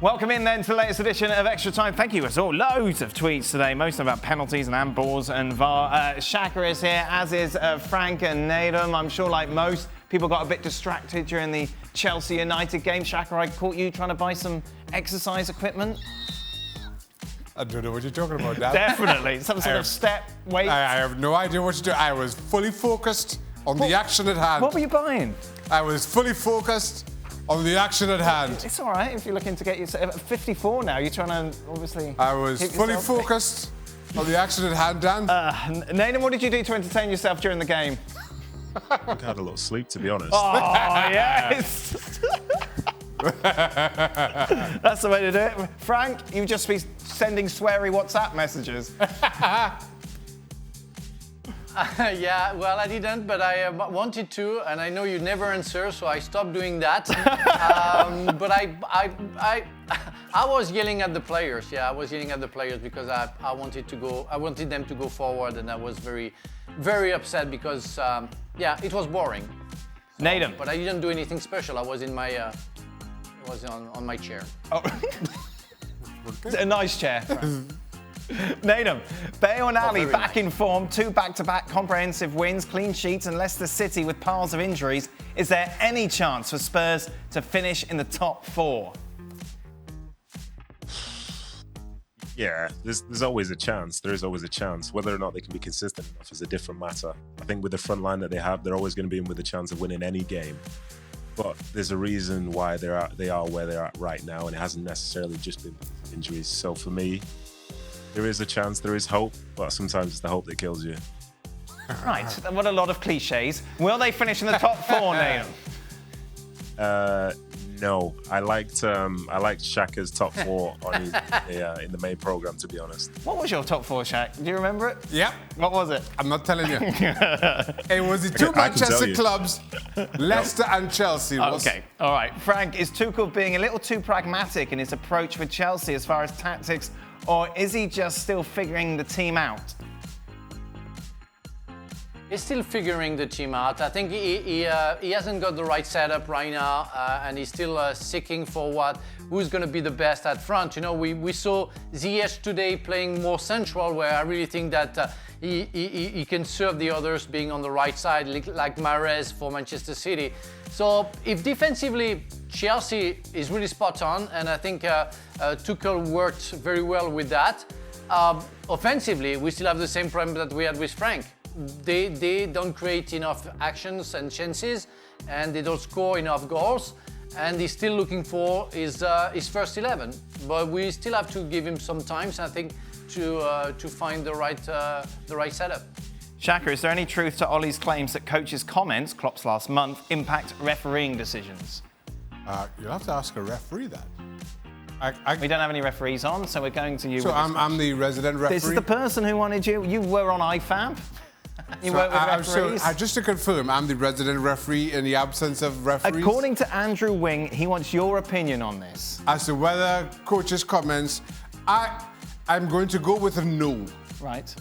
Welcome in then to the latest edition of Extra Time. Thank you. It's all loads of tweets today, most about penalties and handballs and VAR. Shaka is here, as is Frank and Nedum. I'm sure, like most, people got a bit distracted during the Chelsea United game. Shaka, I caught you trying to buy some exercise equipment. I don't know what you're talking about, Dan. Definitely. Some sort of step, weight. I have no idea what you're doing. I was fully focused on the action at hand. What were you buying? I was fully focused on the action at hand. It's all right if you're looking to get yourself... 54 now, you're trying to obviously... I was fully focused on the action at hand, Dan. Nathan, what did you do to entertain yourself during the game? I had a little sleep, to be honest. Oh, yes! That's the way to do it. Frank, you just be sending sweary WhatsApp messages. Yeah, well, I didn't, but I wanted to, and I know you never answer, so I stopped doing that. But I was yelling at the players. Yeah, I was yelling at the players because I wanted them to go forward, and I was very, very upset because yeah, it was boring. So, Nedum. But I didn't do anything special. I was in my on my chair. Oh. A nice chair. Nedum, Bale and Alli back in form, 2 back-to-back comprehensive wins, clean sheets, and Leicester City with piles of injuries. Is there any chance for Spurs to finish in the top 4? Yeah, there's always a chance. There is always a chance. Whether or not they can be consistent enough is a different matter. I think with the front line that they have, they're always going to be in with a chance of winning any game. But there's a reason why they are where they're at right now, and it hasn't necessarily just been injuries. So for me, there is a chance, there is hope, but sometimes it's the hope that kills you. Right, what a lot of cliches. Will they finish in the top 4, Nedum? No, I liked Shaka's top 4 on in the main program, to be honest. What was your top 4, Shaq? Do you remember it? Yep. What was it? I'm not telling you. It was the 2 Manchester clubs, Leicester and Chelsea. Okay, all right. Frank, is Tuchel being a little too pragmatic in his approach with Chelsea as far as tactics, or is he just still figuring the team out? He's still figuring the team out. I think he hasn't got the right setup right now, and he's still seeking for who's going to be the best at front. You know, we saw Ziyech today playing more central, where I really think that he can serve the others being on the right side, like Mahrez for Manchester City. So if defensively Chelsea is really spot on, and I think Tuchel worked very well with that. Offensively, we still have the same problem that we had with Frank. They don't create enough actions and chances, and they don't score enough goals, and he's still looking for his first 11. But we still have to give him some time, I think, to find the right setup. Shaka, is there any truth to Ole's claims that coaches' comments, Klopp's last month, impact refereeing decisions? You'll have to ask a referee that. We don't have any referees on, so we're going to you. So I'm the resident referee? This is the person who wanted you. You were on IFAB. You work with referees. Just to confirm, I'm the resident referee in the absence of referees? According to Andrew Wing, he wants your opinion on this. As to whether coaches' comments, I'm going to go with a no. Right.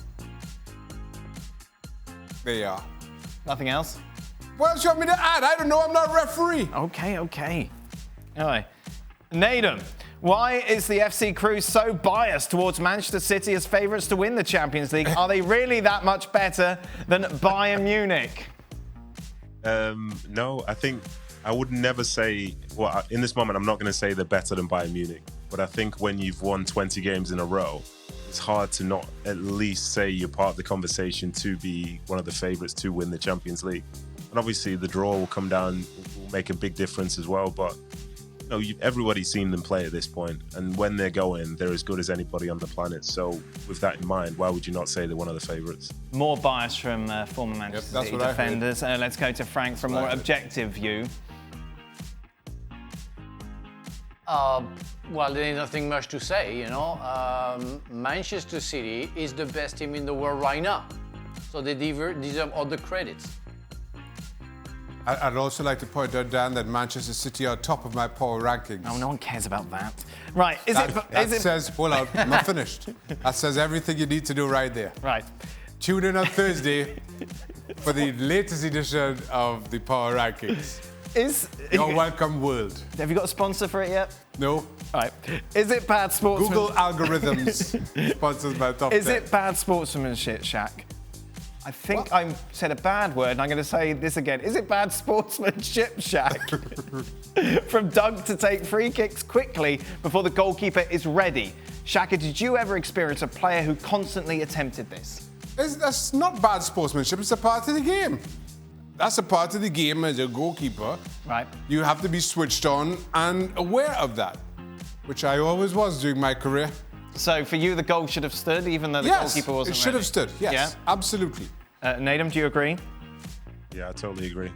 There you are. Nothing else? What else you want me to add? I don't know, I'm not a referee. Okay. Anyway, Nedum, why is the FC Crew so biased towards Manchester City as favourites to win the Champions League? Are they really that much better than Bayern Munich? No, I think I would never say, well, in this moment, I'm not going to say they're better than Bayern Munich. But I think when you've won 20 games in a row, it's hard to not at least say you're part of the conversation to be one of the favourites to win the Champions League. And obviously the draw will come down, will make a big difference as well. But no, everybody's seen them play at this point, and when they're going, they're as good as anybody on the planet. So with that in mind, why would you not say they're one of the favourites? More bias from former Manchester City defenders. Let's go to Frank for a more objective view. Well, there is nothing much to say, you know. Manchester City is the best team in the world right now, so they deserve all the credits. I'd also like to point out, Dan, that Manchester City are top of my power rankings. Oh, no one cares about that. Right, hold on, I'm not finished. That says everything you need to do right there. Right. Tune in on Thursday for the latest edition of the Power Rankings. Your welcome world. Have you got a sponsor for it yet? No. All right. Is it bad sportsmanship? Google algorithms sponsors my top 10. Is it bad sportsmanship, Shaq? I think I said a bad word, and I'm going to say this again. Is it bad sportsmanship, Shaq? From Doug to take free kicks quickly before the goalkeeper is ready. Shaka, did you ever experience a player who constantly attempted this? That's not bad sportsmanship. It's a part of the game. That's a part of the game as a goalkeeper. Right. You have to be switched on and aware of that, which I always was during my career. So for you, the goal should have stood, even though the goalkeeper wasn't it should ready? have stood. Yes, Yeah? absolutely. Nedum, do you agree? Yeah, I totally agree.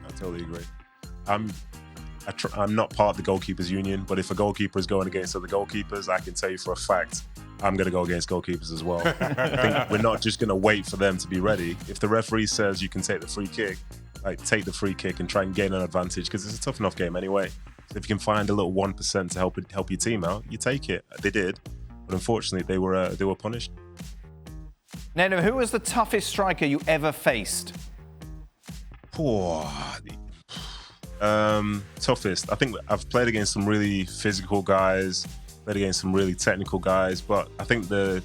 I'm not part of the goalkeepers union, but if a goalkeeper is going against other goalkeepers, I can tell you for a fact I'm going to go against goalkeepers as well. I think we're not just going to wait for them to be ready. If the referee says you can take the free kick, like take the free kick and try and gain an advantage, because it's a tough enough game anyway. So if you can find a little 1% to help your team out, you take it. They did, but unfortunately they were punished. Nedum, who was the toughest striker you ever faced? Toughest. I think I've played against some really physical guys, played against some really technical guys, but I think the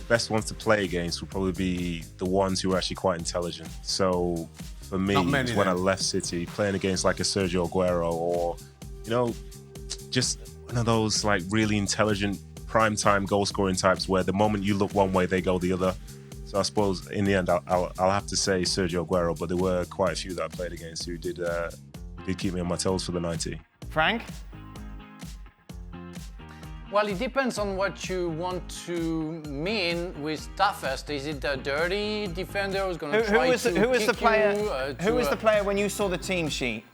best ones to play against would probably be the ones who are actually quite intelligent. So for me, it was when I left City, playing against like a Sergio Aguero or, just one of those like really intelligent prime-time goal-scoring types where the moment you look one way, they go the other. So I suppose in the end, I'll have to say Sergio Aguero, but there were quite a few that I played against who did keep me on my toes for the 90. Frank? Well, it depends on what you want to mean with toughest. Is it a dirty defender who's going to try to kick you? Who was the player when you saw the team sheet,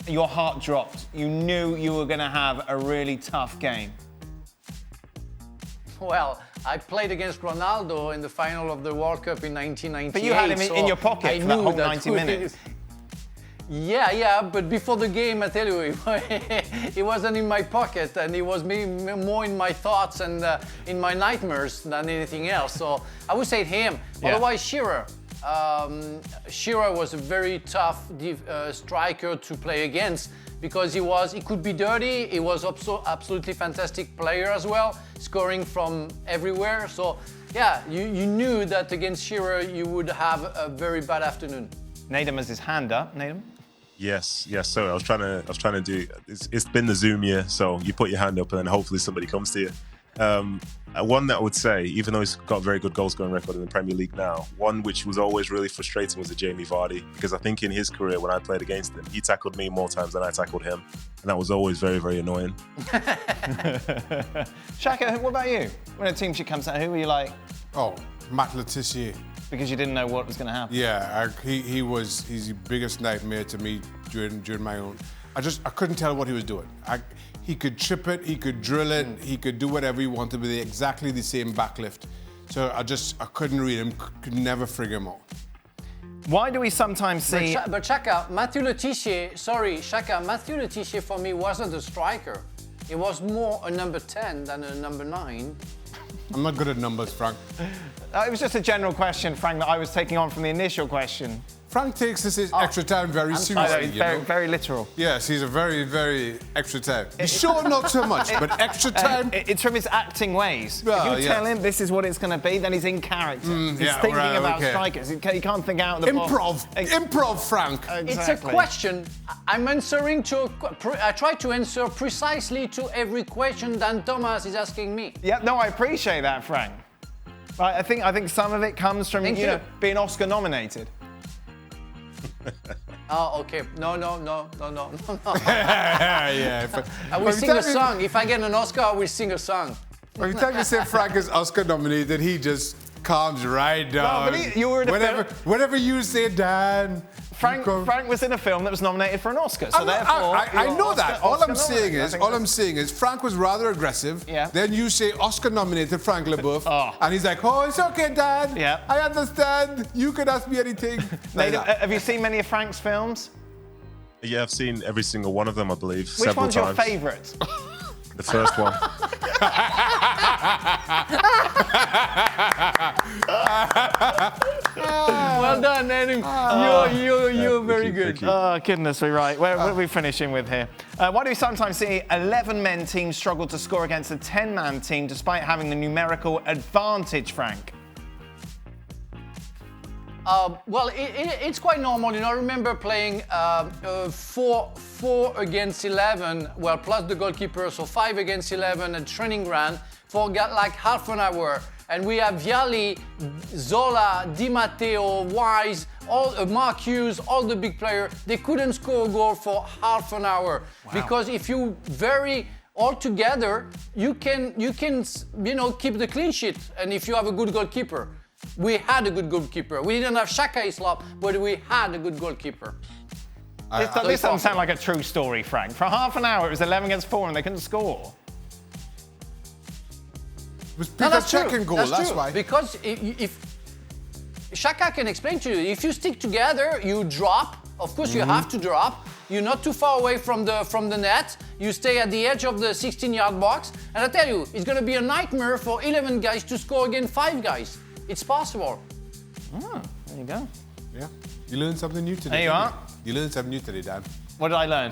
your heart dropped, you knew you were going to have a really tough game? Well, I played against Ronaldo in the final of the World Cup in 1998. But you had him in your pocket for that whole 90 minutes. Yeah, but before the game, I tell you, he wasn't in my pocket, and he was more in my thoughts and in my nightmares than anything else. So I would say him. Yeah. Otherwise, Shearer. Shearer was a very tough striker to play against because he could be dirty. He was also absolutely fantastic player as well, scoring from everywhere. So yeah, you knew that against Shearer you would have a very bad afternoon. Nedum has his hand up. Nedum? Yes. Sorry, I was trying to do. It's been the Zoom year, so you put your hand up and then hopefully somebody comes to you. One that I would say, even though he's got a very good goal-scoring record in the Premier League now, one which was always really frustrating was Jamie Vardy, because I think in his career when I played against him, he tackled me more times than I tackled him, and that was always very, very annoying. Shaka, what about you? When a team sheet comes out, who were you like? Oh, Matt Le Tissier. Because you didn't know what was going to happen. Yeah, he's the biggest nightmare to me during my own. I couldn't tell what he was doing. He could chip it, he could drill it, he could do whatever he wanted with exactly the same backlift. So I couldn't read him, could never figure him out. Why do we sometimes see... But Shaka, Mathieu Le Tissier for me wasn't a striker. He was more a number 10 than a number 9. I'm not good at numbers, Frank. It was just a general question, Frank, that I was taking on from the initial question. Frank takes this extra time very seriously. Very literal. Yes, he's a very, very extra time. He's sure not so much, but extra time. It's from his acting ways. If you tell him this is what it's going to be, then he's in character. He's thinking about strikers. He can't think out of the box. Improv, Frank. Exactly. It's a question. I'm answering to. I try to answer precisely to every question that Thomas is asking me. Yeah, no, I appreciate that, Frank. Right, I think some of it comes from being Oscar nominated. Oh, okay. No. Yeah. I will sing a song. If I get an Oscar, I will sing a song. Every time you say Frank is Oscar nominated, he just calms right down. No, but you were in whenever you say Dan, Frank was in a film that was nominated for an Oscar, so therefore I know that. All I'm saying is Frank was rather aggressive. Yeah. Then you say Oscar nominated Frank Leboeuf, and he's like, "Oh, it's okay, Dan. Yeah. I understand. You can ask me anything." Have you seen many of Frank's films? Yeah, I've seen every single one of them, I believe, Which several one's times. your favourite? The first one. Well, Well done, Nedum. You're very good. Oh, goodness me, right. Where are we finishing with here? Why do we sometimes see 11-men teams struggle to score against a 10-man team despite having the numerical advantage, Frank? Well, it's quite normal. I remember playing 4 against 11, well, plus the goalkeeper, so 5 against 11 at training ground for like half an hour. And we have Alli, Zola, Di Matteo, Wise, Mark Hughes, all the big players. They couldn't score a goal for half an hour. Wow. Because if you all together, you can keep the clean sheet. And if you have a good goalkeeper. We had a good goalkeeper. We didn't have Xhaka Islam, but we had a good goalkeeper. This doesn't sound like a true story, Frank. For half an hour, it was 11 against 4 and they couldn't score. It was Peter checking goal, that's true. why. Because if Xhaka can explain to you, if you stick together, you drop. Of course, you have to drop. You're not too far away from the net. You stay at the edge of the 16-yard box. And I tell you, it's going to be a nightmare for 11 guys to score against 5 guys. It's possible. Oh, there you go. Yeah. You learned something new today. There you are. You learned something new today, Dan. What did I learn?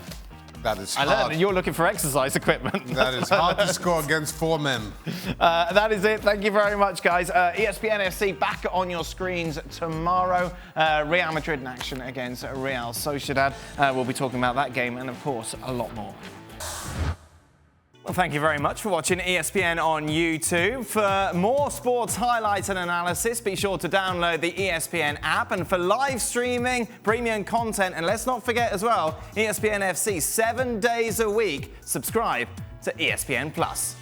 That is hard. I learned that you're looking for exercise equipment. That is hard to score against 4 men. That is it. Thank you very much, guys. ESPN FC back on your screens tomorrow. Real Madrid in action against Real Sociedad. We'll be talking about that game and, of course, a lot more. Well, thank you very much for watching ESPN on YouTube. For more sports highlights and analysis, be sure to download the ESPN app. And for live streaming, premium content, and let's not forget as well, ESPN FC 7 days a week. Subscribe to ESPN Plus.